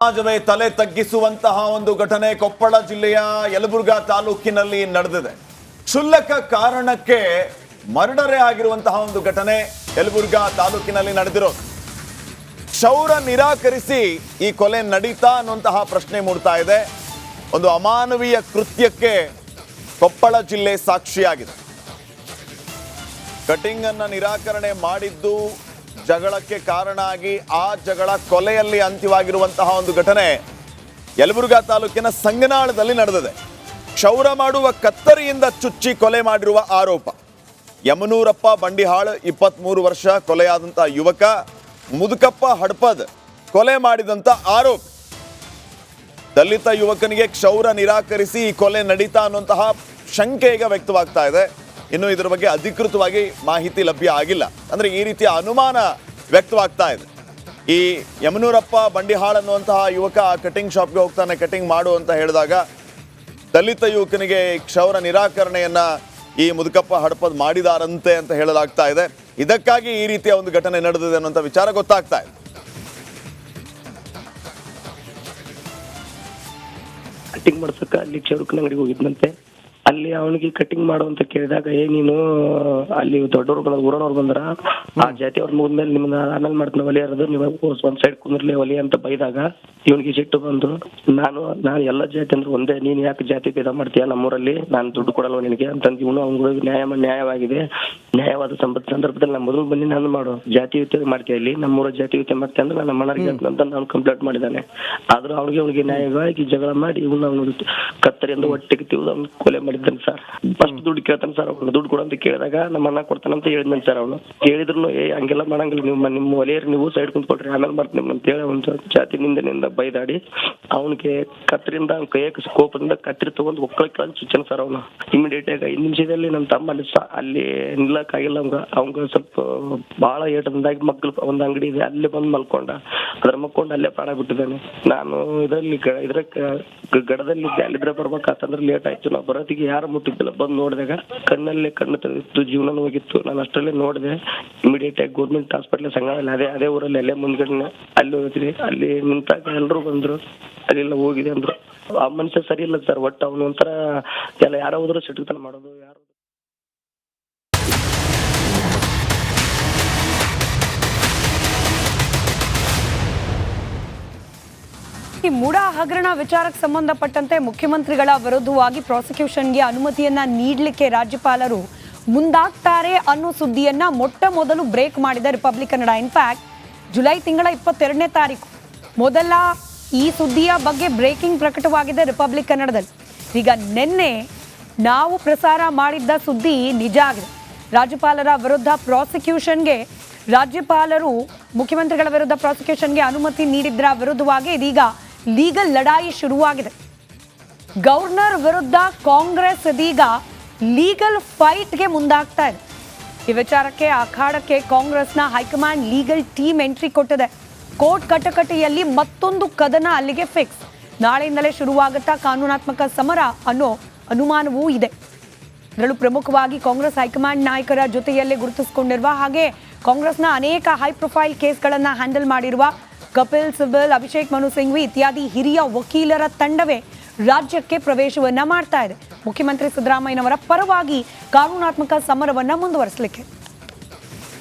ಸಮಾಜವೇ ತಲೆ ತಗ್ಗಿಸುವಂತಹ ಒಂದು ಘಟನೆ ಕೊಪ್ಪಳ ಜಿಲ್ಲೆಯ ಯಲಬುರ್ಗಾ ತಾಲೂಕಿನಲ್ಲಿ ನಡೆದಿದೆ. ಕ್ಷುಲ್ಲಕ ಕಾರಣಕ್ಕೆ ಮರ್ಡರೇ ಆಗಿರುವಂತಹ ಒಂದು ಘಟನೆ ಯಲಬುರ್ಗಾ ತಾಲೂಕಿನಲ್ಲಿ ನಡೆದಿರೋದು. ಕ್ಷೌರ ನಿರಾಕರಿಸಿ ಈ ಕೊಲೆ ನಡೀತಾ ಅನ್ನುವಂತಹ ಪ್ರಶ್ನೆ ಮೂಡ್ತಾ ಇದೆ. ಒಂದು ಅಮಾನವೀಯ ಕೃತ್ಯಕ್ಕೆ ಕೊಪ್ಪಳ ಜಿಲ್ಲೆ ಸಾಕ್ಷಿಯಾಗಿದೆ. ಕಟಿಂಗ್ ಅನ್ನ ನಿರಾಕರಣೆ ಮಾಡಿದ್ದು ಜಗಳಕ್ಕೆ ಕಾರಣ ಆಗಿ ಆ ಜಗಳ ಕೊಲೆಯಲ್ಲಿ ಅಂತ್ಯವಾಗಿರುವಂತಹ ಒಂದು ಘಟನೆ ಯಲಬುರ್ಗಾ ತಾಲೂಕಿನ ಸಂಗನಾಳದಲ್ಲಿ ನಡೆದಿದೆ. ಕ್ಷೌರ ಮಾಡುವ ಕತ್ತರಿಯಿಂದ ಚುಚ್ಚಿ ಕೊಲೆ ಮಾಡಿರುವ ಆರೋಪ. ಯಮನೂರಪ್ಪ ಬಂಡಿಹಾಳ್ 23 ವರ್ಷ ಕೊಲೆಯಾದಂತಹ ಯುವಕ ಮುದುಕಪ್ಪ ಹಡ್ಪದ್ ಕೊಲೆ ಮಾಡಿದಂತ ಆರೋಪ. ದಲಿತ ಯುವಕನಿಗೆ ಕ್ಷೌರ ನಿರಾಕರಿಸಿ ಈ ಕೊಲೆ ನಡೀತಾ ಅನ್ನುವಂತಹ ಶಂಕೆ ಈಗ ವ್ಯಕ್ತವಾಗ್ತಾ ಇದೆ. ಇನ್ನು ಇದರ ಬಗ್ಗೆ ಅಧಿಕೃತವಾಗಿ ಮಾಹಿತಿ ಲಭ್ಯ ಆಗಿಲ್ಲ. ಅಂದ್ರೆ ಈ ರೀತಿಯ ಅನುಮಾನ ವ್ಯಕ್ತವಾಗ್ತಾ ಇದೆ. ಈ ಯಮನೂರಪ್ಪ ಬಂಡಿಹಾಳ್ ಅನ್ನುವಂತಹ ಯುವಕ ಕಟಿಂಗ್ ಶಾಪ್ಗೆ ಹೋಗ್ತಾನೆ, ಕಟಿಂಗ್ ಮಾಡು ಅಂತ ಹೇಳಿದಾಗ ದಲಿತ ಯುವಕನಿಗೆ ಕ್ಷೌರ ನಿರಾಕರಣೆಯನ್ನ ಈ ಮುದುಕಪ್ಪ ಹಡಪದ್ ಮಾಡಿದಾರಂತೆ ಅಂತ ಹೇಳಲಾಗ್ತಾ ಇದೆ. ಇದಕ್ಕಾಗಿ ಈ ರೀತಿಯ ಒಂದು ಘಟನೆ ನಡೆದಿದೆ ಅನ್ನುವಂಥ ವಿಚಾರ ಗೊತ್ತಾಗ್ತಾ ಇದೆ. ಕಟಿಂಗ್ ಮಾಡ್ಸಕ್ಕ ಅಲ್ಲಿ ಕ್ಷೌರಕನ ಅಂಗಡಿಗೆ ಹೋಗಿದ್ನಂತೆ. ಅಲ್ಲಿ ಅವನಿಗೆ ಕಟಿಂಗ್ ಮಾಡು ಅಂತ ಕೇಳಿದಾಗ ನೀನು ಅಲ್ಲಿ ದೊಡ್ಡವ್ರು ಊರನವ್ರು ಬಂದ್ರ ಆ ಜಾತಿ ಅವ್ರ ಮುಗಿದ್ಮೇಲೆ ನಿಮ್ನ ಆಮೇಲೆ ಮಾಡ್ತಾನೆ ಒಲಿ ಇರೋದು, ನೀವು ಒಂದ್ ಸೈಡ್ ಕುಂದ್ರಲಿ ಒಲಿ ಅಂತ ಬೈದಾಗ ಇವನಿಗೆ ಸಿಟ್ಟು ಬಂದು ನಾನು ಎಲ್ಲ ಜಾತಿ ಅಂದ್ರೆ ಒಂದೇ, ನೀನ್ ಯಾಕೆ ಜಾತಿ ಭೇದ ಮಾಡ್ತೀಯ ನಮ್ಮೂರಲ್ಲಿ, ನಾನು ದುಡ್ಡು ಕೊಡಲ್ವ ನಿನಗೆ ಅಂತಂದು ಇವನು ಅವ್ನಿಗೆ ನ್ಯಾಯವಾಗಿದೆ, ನ್ಯಾಯವಾದ ಸಂದರ್ಭದಲ್ಲಿ ನಮ್ಮ ಮೊದಲು ಬನ್ನಿ ನಾನು ಮಾಡು, ಜಾತಿಯುತ ಮಾಡ್ತೀಯ ಇಲ್ಲಿ ನಮ್ಮೂರ ಜಾತಿಯುತ ಮಾಡ್ತೀಯ ಅಂದ್ರೆ ನನ್ನ ಮನರಿಗೆ ಅಂತ ನಾನು ಕಂಪ್ಲೇಂಟ್ ಮಾಡಿದ್ದಾನೆ. ಆದ್ರೂ ಅವನಿಗೆ ನ್ಯಾಯವಾಗಿ ಜಗಳ ಮಾಡಿ ಇವನು ಅವನು ಕತ್ತರಿಯಿಂದ ಹೊಟ್ಟೆಗೆ ತಿವ್ದು ಅವ್ನು ಕೊಲೆ ಮಾಡಿದ್ದಾನೆ ಸರ್. ಫಸ್ಟ್ ದುಡ್ಡು ಕೇಳ್ತಾನೆ ಸರ್, ಅವ್ನು ದುಡ್ಡು ಕೊಡು ಅಂತ ಕೇಳಿದಾಗ ನಮ್ಮ ಅಣ್ಣ ಕೊಡ್ತಾನಂತ ಹೇಳಿದ್ನಂತ ಸರ್. ಅವನು ಕೇಳಿದ್ರು ಹಂಗೆಲ್ಲ ಮಾಡಂಗಿಲ್ಲ, ನಿಮ್ಮ ಒಲೆಯರು ನೀವು ಸೈಡ್ ಕುಂತ್ಕೊಳ್ರಿ ಆಮೇಲೆ ಮಾಡ್ತೀನಿ ಅಂತ ಹೇಳಿ ಒಂದು ಜಾತಿ ನಿಂದನೆಯಿಂದ ಬೈದಾಡಿ ಅವನಿಗೆ ಕತ್ತರಿಂದ ಕೈಯಕ್ಕೆ ಕೋಪದಿಂದ ಕತ್ತರಿ ತಗೊಂಡು ಒಕ್ಕಳಕ್ಕೆ ಚುಚ್ಚನ ಸರ್. ಅವನು ಇಮಿಡಿಯೇಟ್ ಆಗಿ 5 ನಿಮಿಷದಲ್ಲಿ ನಮ್ಮ ತಮ್ಮ ಅಲ್ಲಿ ನಿಲ್ಲಕ್ಕಾಗಿಲ್ಲ. ಅವಂಗ ಸ್ವಲ್ಪ ಬಹಳ ಏಟದಿಂದಾಗಿ ಮಕ್ಕಳು ಒಂದು ಅಂಗಡಿ ಇದೆ ಅಲ್ಲಿ ಬಂದು ಮಲ್ಕೊಂಡ, ಅದ್ರ ಮಕ್ಕೊಂಡು ಅಲ್ಲೇ ಪ್ರಾಣ ಬಿಟ್ಟಿದ್ದಾನೆ. ನಾನು ಇದರಲ್ಲಿ ಗಡದಲ್ಲಿ ಅಲ್ಲಿದ್ರೆ ಬರ್ಬೇಕಾತಂದ್ರೆ ಲೇಟ್ ಆಯ್ತು. ನಾವು ಬರೋದಿಗೆ ಯಾರು ಮುಟ್ಟಿದ್ದಿಲ್ಲ. ಬಂದು ನೋಡಿದಾಗ ಕಣ್ಣಲ್ಲೇ ಕಣ್ಣು ತೆಗೆದಿತ್ತು, ಜೀವನ ಹೋಗಿತ್ತು. ನಾನು ಅಷ್ಟರಲ್ಲೇ ನೋಡಿದೆ. ಇಮಿಡಿಯೇಟ್ ಆಗಿ ಗೌರ್ಮೆಂಟ್ ಹಾಸ್ಪಿಟ್ಲ್ ಸಂಘದಲ್ಲಿ ಅದೇ ಊರಲ್ಲಿ ಅಲ್ಲೇ ಮುಂದ್ಗಡೆ ಅಲ್ಲಿ ಹೋಗಿದ್ರಿ. ಅಲ್ಲಿ ನಿಂತಾಗ ಎಲ್ಲರೂ ಬಂದ್ರು, ಅಲ್ಲೆಲ್ಲ ಹೋಗಿದೆ ಅಂದ್ರು. ಆ ಮನುಷ್ಯ ಸರಿ ಇಲ್ಲ ಸರ್. ಒಟ್ಟು ಅವನು ಒಂಥರ ಎಲ್ಲ ಯಾರೋ ಹೋದ್ರು ಸಿಟ್ಟುತನ ಮಾಡೋದು. ಯಾರು ಈ ಮೂಡಾ ಹಗರಣ ವಿಚಾರಕ್ಕೆ ಸಂಬಂಧಪಟ್ಟಂತೆ ಮುಖ್ಯಮಂತ್ರಿಗಳ ವಿರುದ್ಧವಾಗಿ ಪ್ರಾಸಿಕ್ಯೂಷನ್ಗೆ ಅನುಮತಿಯನ್ನ ನೀಡಲಿಕ್ಕೆ ರಾಜ್ಯಪಾಲರು ಮುಂದಾಗ್ತಾರೆ ಅನ್ನೋ ಸುದ್ದಿಯನ್ನ ಮೊಟ್ಟ ಮೊದಲು ಬ್ರೇಕ್ ಮಾಡಿದ ರಿಪಬ್ಲಿಕ್ ಕನ್ನಡ. ಇನ್ಫ್ಯಾಕ್ಟ್ ಜುಲೈ ತಿಂಗಳ 22ನೇ ತಾರೀಕು ಮೊದಲ ಈ ಸುದ್ದಿಯ ಬಗ್ಗೆ ಬ್ರೇಕಿಂಗ್ ಪ್ರಕಟವಾಗಿದೆ ರಿಪಬ್ಲಿಕ್ ಕನ್ನಡದಲ್ಲಿ. ಈಗ ನಿನ್ನೆ ನಾವು ಪ್ರಸಾರ ಮಾಡಿದ್ದ ಸುದ್ದಿ ನಿಜ ಆಗಿದೆ. ರಾಜ್ಯಪಾಲರ ವಿರುದ್ಧ ಪ್ರಾಸಿಕ್ಯೂಷನ್ಗೆ ರಾಜ್ಯಪಾಲರು ಮುಖ್ಯಮಂತ್ರಿಗಳ ವಿರುದ್ಧ ಪ್ರಾಸಿಕ್ಯೂಷನ್ಗೆ ಅನುಮತಿ ನೀಡಿದ್ರ ವಿರುದ್ಧವಾಗಿ ಇದೀಗ ಲೀಗಲ್ ಲಡಾಯಿ ಶುರುವಾಗಿದೆ. ಗವರ್ನರ್ ವಿರುದ್ಧ ಕಾಂಗ್ರೆಸ್ ಇದೀಗ ಲೀಗಲ್ ಫೈಟ್ಗೆ ಮುಂದಾಗ್ತಾ ಇದೆ. ಈ ವಿಚಾರಕ್ಕೆ ಅಖಾಡಕ್ಕೆ ಕಾಂಗ್ರೆಸ್ನ ಹೈಕಮಾಂಡ್ ಲೀಗಲ್ ಟೀಮ್ ಎಂಟ್ರಿ ಕೊಟ್ಟಿದೆ. ಕೋರ್ಟ್ ಕಟಕಟೆಯಲ್ಲಿ ಮತ್ತೊಂದು ಕದನ ಅಲ್ಲಿಗೆ ಫಿಕ್ಸ್. ನಾಳೆಯಿಂದಲೇ ಶುರುವಾಗುತ್ತಾ ಕಾನೂನಾತ್ಮಕ ಸಮರ ಅನ್ನೋ ಅನುಮಾನವೂ ಇದೆ. ಇದರಲ್ಲೂ ಪ್ರಮುಖವಾಗಿ ಕಾಂಗ್ರೆಸ್ ಹೈಕಮಾಂಡ್ ನಾಯಕರ ಜೊತೆಯಲ್ಲೇ ಗುರುತಿಸಿಕೊಂಡಿರುವ ಹಾಗೆ ಕಾಂಗ್ರೆಸ್ನ ಅನೇಕ ಹೈ ಪ್ರೊಫೈಲ್ ಕೇಸ್ಗಳನ್ನು ಹ್ಯಾಂಡಲ್ ಮಾಡಿರುವ ಕಪಿಲ್ ಸಿಬಲ್, ಅಭಿಷೇಕ್ ಮನು ಸಿಂಘ್ವಿ ಇತ್ಯಾದಿ ಹಿರಿಯ ವಕೀಲರ ತಂಡವೇ ರಾಜ್ಯಕ್ಕೆ ಪ್ರವೇಶವನ್ನ ಮಾಡ್ತಾ ಇದೆ. ಮುಖ್ಯಮಂತ್ರಿ ಸಿದ್ದರಾಮಯ್ಯನವರ ಪರವಾಗಿ ಕಾನೂನಾತ್ಮಕ ಸಮರವನ್ನ ಮುಂದುವರಿಸಲಿಕ್ಕೆ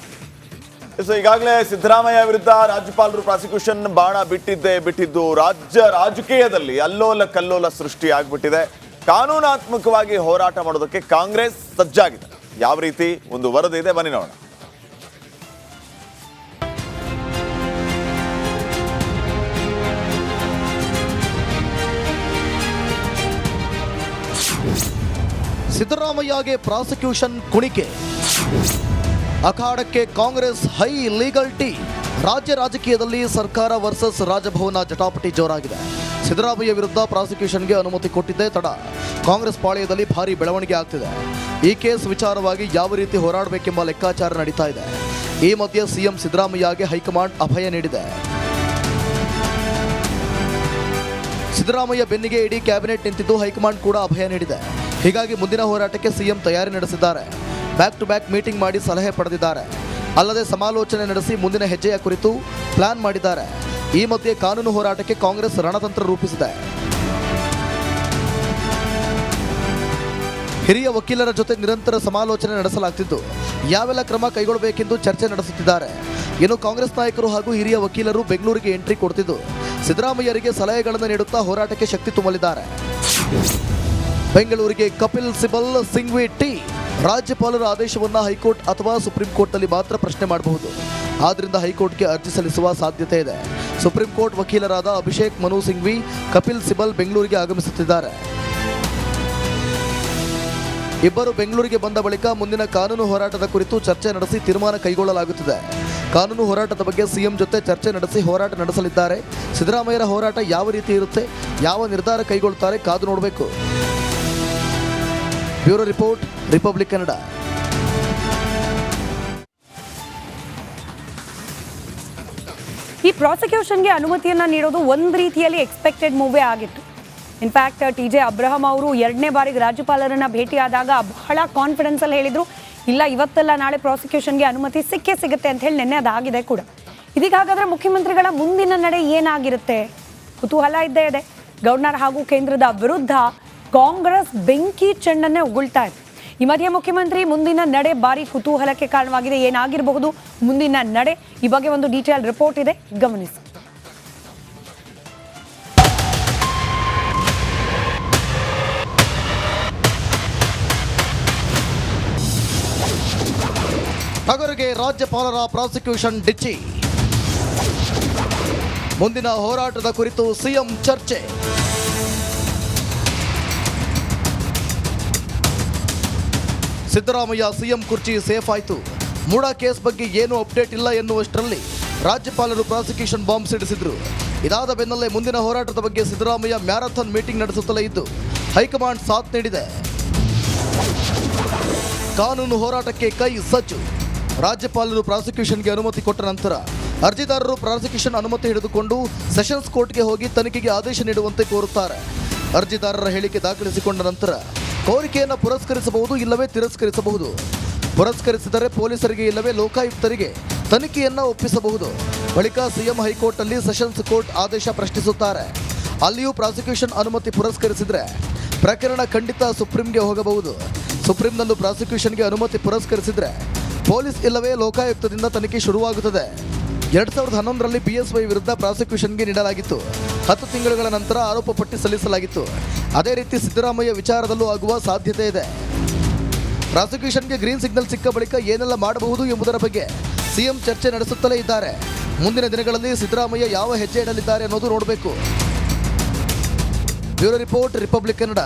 ಈಗಾಗಲೇ ಸಿದ್ದರಾಮಯ್ಯ ವಿರುದ್ಧ ರಾಜ್ಯಪಾಲರು ಪ್ರಾಸಿಕ್ಯೂಷನ್ ಬಾಣ ಬಿಟ್ಟಿದ್ದು ರಾಜ್ಯ ರಾಜಕೀಯದಲ್ಲಿ ಅಲ್ಲೋಲ ಕಲ್ಲೋಲ ಸೃಷ್ಟಿ ಆಗ್ಬಿಟ್ಟಿದೆ. ಕಾನೂನಾತ್ಮಕವಾಗಿ ಹೋರಾಟ ಮಾಡೋದಕ್ಕೆ ಕಾಂಗ್ರೆಸ್ ಸಜ್ಜಾಗಿದೆ. ಯಾವ ರೀತಿ ಒಂದು ವರದಿ ಇದೆ ಬನ್ನಿ ನೋಡೋಣ. ಸಿದ್ದರಾಮಯ್ಯಗೆ ಪ್ರಾಸಿಕ್ಯೂಷನ್ ಕುಣಿಕೆ, ಅಖಾಡಕ್ಕೆ ಕಾಂಗ್ರೆಸ್ ಹೈ ಲೀಗಲ್ ಟೀಮ್. ರಾಜ್ಯ ರಾಜಕೀಯದಲ್ಲಿ ಸರ್ಕಾರ ವರ್ಸಸ್ ರಾಜಭವನ ಜಟಾಪಟಿ ಜೋರಾಗಿದೆ. ಸಿದ್ದರಾಮಯ್ಯ ವಿರುದ್ಧ ಪ್ರಾಸಿಕ್ಯೂಷನ್ಗೆ ಅನುಮತಿ ಕೊಟ್ಟಿದ್ದೇ ತಡ ಕಾಂಗ್ರೆಸ್ ಪಾಳ್ಯದಲ್ಲಿ ಭಾರಿ ಬೆಳವಣಿಗೆ ಆಗ್ತಿದೆ. ಈ ಕೇಸ್ ವಿಚಾರವಾಗಿ ಯಾವ ರೀತಿ ಹೋರಾಡಬೇಕೆಂಬ ಲೆಕ್ಕಾಚಾರ ನಡೀತಾ ಇದೆ. ಈ ಮಧ್ಯೆ ಸಿಎಂ ಸಿದ್ದರಾಮಯ್ಯಗೆ ಹೈಕಮಾಂಡ್ ಅಭಯ ನೀಡಿದೆ. ಸಿದ್ದರಾಮಯ್ಯ ಬೆನ್ನಿಗೆ ಇಡೀ ಕ್ಯಾಬಿನೆಟ್ ನಿಂತಿದ್ದು ಹೈಕಮಾಂಡ್ ಕೂಡ ಅಭಯ ನೀಡಿದೆ. ಹೀಗಾಗಿ ಮುಂದಿನ ಹೋರಾಟಕ್ಕೆ ಸಿಎಂ ತಯಾರಿ ನಡೆಸಿದ್ದಾರೆ. ಬ್ಯಾಕ್ ಟು ಬ್ಯಾಕ್ ಮೀಟಿಂಗ್ ಮಾಡಿ ಸಲಹೆ ಪಡೆದಿದ್ದಾರೆ. ಅಲ್ಲದೆ ಸಮಾಲೋಚನೆ ನಡೆಸಿ ಮುಂದಿನ ಹೆಜ್ಜೆಯ ಕುರಿತು ಪ್ಲಾನ್ ಮಾಡಿದ್ದಾರೆ. ಈ ಮಧ್ಯೆ ಕಾನೂನು ಹೋರಾಟಕ್ಕೆ ಕಾಂಗ್ರೆಸ್ ರಣತಂತ್ರ ರೂಪಿಸಿದೆ. ಹಿರಿಯ ವಕೀಲರ ಜೊತೆ ನಿರಂತರ ಸಮಾಲೋಚನೆ ನಡೆಸಲಾಗುತ್ತಿದ್ದು ಯಾವೆಲ್ಲ ಕ್ರಮ ಕೈಗೊಳ್ಳಬೇಕೆಂದು ಚರ್ಚೆ ನಡೆಸುತ್ತಿದ್ದಾರೆ. ಇನ್ನು ಕಾಂಗ್ರೆಸ್ ನಾಯಕರು ಹಾಗೂ ಹಿರಿಯ ವಕೀಲರು ಬೆಂಗಳೂರಿಗೆ ಎಂಟ್ರಿ ಕೊಡ್ತಿದ್ದು ಸಿದ್ದರಾಮಯ್ಯರಿಗೆ ಸಲಹೆಗಳನ್ನು ನೀಡುತ್ತಾ ಹೋರಾಟಕ್ಕೆ ಶಕ್ತಿ ತುಂಬಲಿದ್ದಾರೆ. ಬೆಂಗಳೂರಿಗೆ ಕಪಿಲ್ ಸಿಬಲ್ ಸಿಂಘ್ವಿ ಟಿ. ರಾಜ್ಯಪಾಲರ ಆದೇಶವನ್ನು ಹೈಕೋರ್ಟ್ ಅಥವಾ ಸುಪ್ರೀಂ ಕೋರ್ಟ್ನಲ್ಲಿ ಮಾತ್ರ ಪ್ರಶ್ನೆ ಮಾಡಬಹುದು. ಆದ್ದರಿಂದ ಹೈಕೋರ್ಟ್ಗೆ ಅರ್ಜಿ ಸಲ್ಲಿಸುವ ಸಾಧ್ಯತೆ ಇದೆ. ಸುಪ್ರೀಂ ಕೋರ್ಟ್ ವಕೀಲರಾದ ಅಭಿಷೇಕ್ ಮನು ಸಿಂಘ್ವಿ, ಕಪಿಲ್ ಸಿಬಲ್ ಬೆಂಗಳೂರಿಗೆ ಆಗಮಿಸುತ್ತಿದ್ದಾರೆ. ಇಬ್ಬರು ಬೆಂಗಳೂರಿಗೆ ಬಂದ ಬಳಿಕ ಮುಂದಿನ ಕಾನೂನು ಹೋರಾಟದ ಕುರಿತು ಚರ್ಚೆ ನಡೆಸಿ ತೀರ್ಮಾನ ಕೈಗೊಳ್ಳಲಾಗುತ್ತದೆ. ಕಾನೂನು ಹೋರಾಟದ ಬಗ್ಗೆ ಸಿಎಂ ಜೊತೆ ಚರ್ಚೆ ನಡೆಸಿ ಹೋರಾಟ ನಡೆಸಲಿದ್ದಾರೆ. ಸಿದ್ದರಾಮಯ್ಯರ ಹೋರಾಟ ಯಾವ ರೀತಿ ಇರುತ್ತೆ, ಯಾವ ನಿರ್ಧಾರ ಕೈಗೊಳ್ಳುತ್ತಾರೆ ಕಾದು ನೋಡಬೇಕು. Bureau report, republic Kannada. ಈ ಪ್ರಾಸಿಕ್ಯೂಷನ್ಗೆ ಅನುಮತಿಯನ್ನ ನೀಡೋದು ಒಂದು ರೀತಿಯಲ್ಲಿ ಎಕ್ಸ್ಪೆಕ್ಟೆಡ್ ಮೂವೇ ಆಗಿತ್ತು. ಇನ್ಫ್ಯಾಕ್ಟ್ TJ ಅಬ್ರಹಂ ಅವರು 2ನೇ ಬಾರಿಗೆ ರಾಜ್ಯಪಾಲರನ್ನ ಭೇಟಿಯಾದಾಗ ಬಹಳ ಕಾನ್ಫಿಡೆನ್ಸ್ ಅಲ್ಲಿ ಹೇಳಿದ್ರು, ಇಲ್ಲ ಇವತ್ತೆಲ್ಲ ನಾಳೆ ಪ್ರಾಸಿಕ್ಯೂಷನ್ಗೆ ಅನುಮತಿ ಸಿಗುತ್ತೆ ಅಂತ ಹೇಳಿ ನಿನ್ನೆ ಅದಾಗಿದೆ ಕೂಡ. ಇದೀಗ ಹಾಗಾದ್ರೆ ಮುಖ್ಯಮಂತ್ರಿಗಳ ಮುಂದಿನ ನಡೆ ಏನಾಗಿರುತ್ತೆ ಕುತೂಹಲ ಇದ್ದೇ ಇದೆ. ಗವರ್ನರ್ ಹಾಗೂ ಕೇಂದ್ರದ ವಿರುದ್ಧ ಕಾಂಗ್ರೆಸ್ ಬೆಂಕಿ ಚೆಂಡನ್ನೇ ಉಗುಳ್ತಾ ಇದೆ. ಈ ಮಧ್ಯೆ ಮುಖ್ಯಮಂತ್ರಿ ಮುಂದಿನ ನಡೆ ಭಾರಿ ಕುತೂಹಲಕ್ಕೆ ಕಾರಣವಾಗಿದೆ. ಏನಾಗಿರಬಹುದು ಮುಂದಿನ ನಡೆ, ಈ ಬಗ್ಗೆ ಒಂದು ಡೀಟೇಲ್ ರಿಪೋರ್ಟ್ ಇದೆ, ಗಮನಿಸಿ. ಟಗರಿಗೆ ರಾಜ್ಯಪಾಲರ ಪ್ರಾಸಿಕ್ಯೂಷನ್ ಡಿಚ್ಚಿ. ಮುಂದಿನ ಹೋರಾಟದ ಕುರಿತು ಸಿಎಂ ಚರ್ಚೆ. ಸಿದ್ದರಾಮಯ್ಯ ಸಿಎಂ ಕುರ್ಚಿ ಸೇಫ್ ಆಯಿತು. ಮೂಡಾ ಕೇಸ್ ಬಗ್ಗೆ ಏನೂ ಅಪ್ಡೇಟ್ ಇಲ್ಲ ಎನ್ನುವಷ್ಟರಲ್ಲಿ ರಾಜ್ಯಪಾಲರು ಪ್ರಾಸಿಕ್ಯೂಷನ್ ಬಾಂಬ್ ಸಿಡಿಸಿದ್ರು. ಇದಾದ ಬೆನ್ನಲ್ಲೇ ಮುಂದಿನ ಹೋರಾಟದ ಬಗ್ಗೆ ಸಿದ್ದರಾಮಯ್ಯ ಮ್ಯಾರಥಾನ್ ಮೀಟಿಂಗ್ ನಡೆಸುತ್ತಲೇ ಇದ್ದು ಹೈಕಮಾಂಡ್ ಸಾಥ್ ನೀಡಿದೆ. ಕಾನೂನು ಹೋರಾಟಕ್ಕೆ ಕೈ ಸಜ್ಜು. ರಾಜ್ಯಪಾಲರು ಪ್ರಾಸಿಕ್ಯೂಷನ್ಗೆ ಅನುಮತಿ ಕೊಟ್ಟ ನಂತರ ಅರ್ಜಿದಾರರು ಪ್ರಾಸಿಕ್ಯೂಷನ್ ಅನುಮತಿ ಹಿಡಿದುಕೊಂಡು ಸೆಷನ್ಸ್ ಕೋರ್ಟ್ಗೆ ಹೋಗಿ ತನಿಖೆಗೆ ಆದೇಶ ನೀಡುವಂತೆ ಕೋರುತ್ತಾರೆ. ಅರ್ಜಿದಾರರ ಹೇಳಿಕೆ ದಾಖಲಿಸಿಕೊಂಡ ನಂತರ ಕೋರಿಕೆಯನ್ನು ಪುರಸ್ಕರಿಸಬಹುದು, ಇಲ್ಲವೇ ತಿರಸ್ಕರಿಸಬಹುದು. ಪುರಸ್ಕರಿಸಿದರೆ ಪೊಲೀಸರಿಗೆ ಇಲ್ಲವೇ ಲೋಕಾಯುಕ್ತರಿಗೆ ತನಿಖೆಯನ್ನು ಒಪ್ಪಿಸಬಹುದು. ಬಳಿಕ ಸಿಎಂ ಹೈಕೋರ್ಟ್ನಲ್ಲಿ ಸೆಷನ್ಸ್ ಕೋರ್ಟ್ ಆದೇಶ ಪ್ರಶ್ನಿಸುತ್ತಾರೆ. ಅಲ್ಲಿಯೂ ಪ್ರಾಸಿಕ್ಯೂಷನ್ ಅನುಮತಿ ಪುರಸ್ಕರಿಸಿದರೆ ಪ್ರಕರಣ ಖಂಡಿತ ಸುಪ್ರೀಂಗೆ ಹೋಗಬಹುದು. ಸುಪ್ರೀಂನಲ್ಲೂ ಪ್ರಾಸಿಕ್ಯೂಷನ್ಗೆ ಅನುಮತಿ ಪುರಸ್ಕರಿಸಿದರೆ ಪೊಲೀಸ್ ಇಲ್ಲವೇ ಲೋಕಾಯುಕ್ತದಿಂದ ತನಿಖೆ ಶುರುವಾಗುತ್ತದೆ. 2011ರಲ್ಲಿ BSY ವಿರುದ್ಧ ಪ್ರಾಸಿಕ್ಯೂಷನ್ಗೆ ನೀಡಲಾಗಿತ್ತು. 10 ತಿಂಗಳುಗಳ ನಂತರ ಆರೋಪ ಪಟ್ಟಿ ಸಲ್ಲಿಸಲಾಗಿತ್ತು. ಅದೇ ರೀತಿ ಸಿದ್ದರಾಮಯ್ಯ ವಿಚಾರದಲ್ಲೂ ಆಗುವ ಸಾಧ್ಯತೆ ಇದೆ. ಪ್ರಾಸಿಕ್ಯೂಷನ್ಗೆ ಗ್ರೀನ್ ಸಿಗ್ನಲ್ ಸಿಕ್ಕ ಬಳಿಕ ಏನೆಲ್ಲ ಮಾಡಬಹುದು ಎಂಬುದರ ಬಗ್ಗೆ ಸಿಎಂ ಚರ್ಚೆ ನಡೆಸುತ್ತಲೇ ಇದ್ದಾರೆ. ಮುಂದಿನ ದಿನಗಳಲ್ಲಿ ಸಿದ್ದರಾಮಯ್ಯ ಯಾವ ಹೆಜ್ಜೆ ಇಡಲಿದ್ದಾರೆ ಅನ್ನೋದು ನೋಡಬೇಕು. Bureau report, republic Kannada.